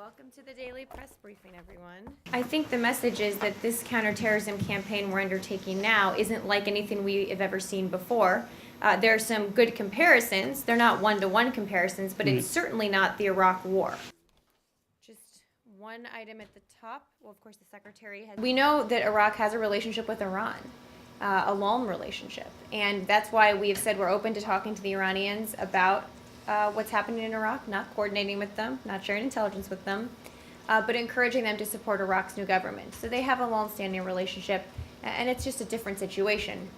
Welcome to the Daily Press Briefing, everyone. I think the message is that this counterterrorism campaign we're undertaking now isn't like anything we have ever seen before. There are some good comparisons. They're not one-to-one comparisons, but it's certainly not the Iraq War. Just one item at the top. Well, of course, the Secretary has... We know that Iraq has a relationship with Iran, a long relationship. And that's why we have said we're open to talking to the Iranians about what's happening in Iraq, not coordinating with them, not sharing intelligence with them, but encouraging them to support Iraq's new government. So they have a long-standing relationship, and it's just a different situation.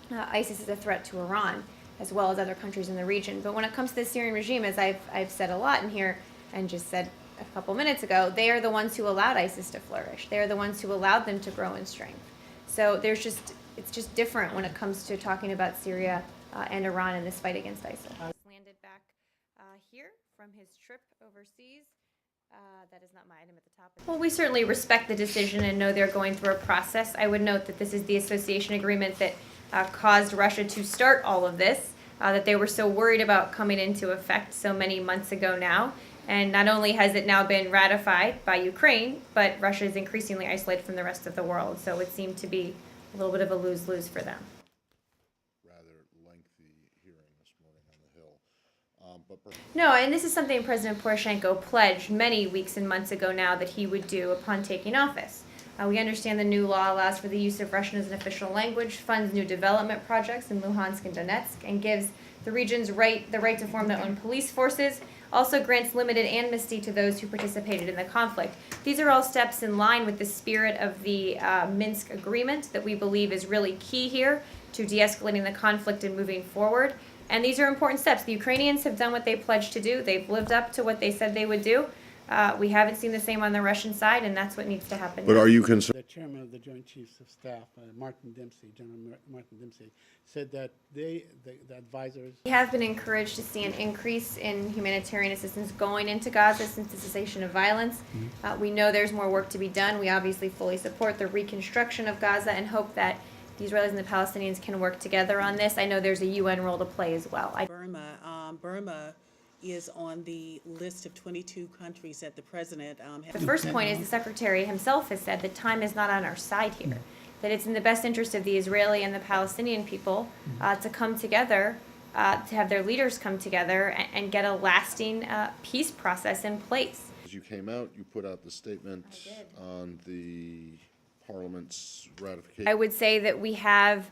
ISIS is a threat to Iran, as well as other countries in the region. But when it comes to the Syrian regime, as I've said a lot in here, and just said a couple minutes ago, they are the ones who allowed ISIS to flourish. They are the ones who allowed them to grow in strength. So it's just different when it comes to talking about Syria and Iran in this fight against ISIL. Landed back here from his trip overseas. That is not my item at the top. Well, we certainly respect the decision and know they're going through a process. I would note that this is the association agreement that caused Russia to start all of this, that they were so worried about coming into effect so many months ago now. And not only has it now been ratified by Ukraine, but Russia is increasingly isolated from the rest of the world. So it seemed to be a little bit of a lose-lose for them. No, and this is something President Poroshenko pledged many weeks and months ago now that he would do upon taking office. We understand the new law allows for the use of Russian as an official language, funds new development projects in Luhansk and Donetsk, and gives the regions the right to form their own police forces, also grants limited amnesty to those who participated in the conflict. These are all steps in line with the spirit of the Minsk agreement that we believe is really key here to de-escalating the conflict and moving forward. And these are important steps. The Ukrainians have done what they pledged to do. They've lived up to what they said they would do. We haven't seen the same on the Russian side, and that's what needs to happen. But are you concerned? The chairman of the Joint Chiefs of Staff, Martin Dempsey, General Martin Dempsey, said that the advisors... We have been encouraged to see an increase in humanitarian assistance going into Gaza since the cessation of violence. We know there's more work to be done. We obviously fully support the reconstruction of Gaza and hope that the Israelis and the Palestinians can work together on this. I know there's a UN role to play as well. Burma is on the list of 22 countries that the president The first point is the Secretary himself has said that time is not on our side here, that it's in the best interest of the Israeli and the Palestinian people to come together, to have their leaders come together and get a lasting peace process in place. As you came out, you put out the statement on the Parliament's ratification. I would say that we have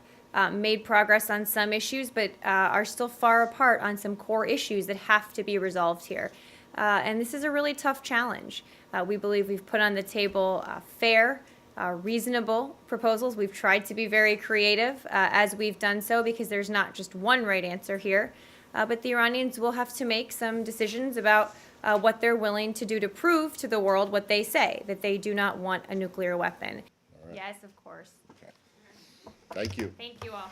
made progress on some issues, but are still far apart on some core issues that have to be resolved here. And this is a really tough challenge. We believe we've put on the table fair, reasonable proposals. We've tried to be very creative as we've done so, because there's not just one right answer here. But the Iranians will have to make some decisions about what they're willing to do to prove to the world what they say, that they do not want a nuclear weapon. Yes, of course. Okay. Thank you. Thank you all.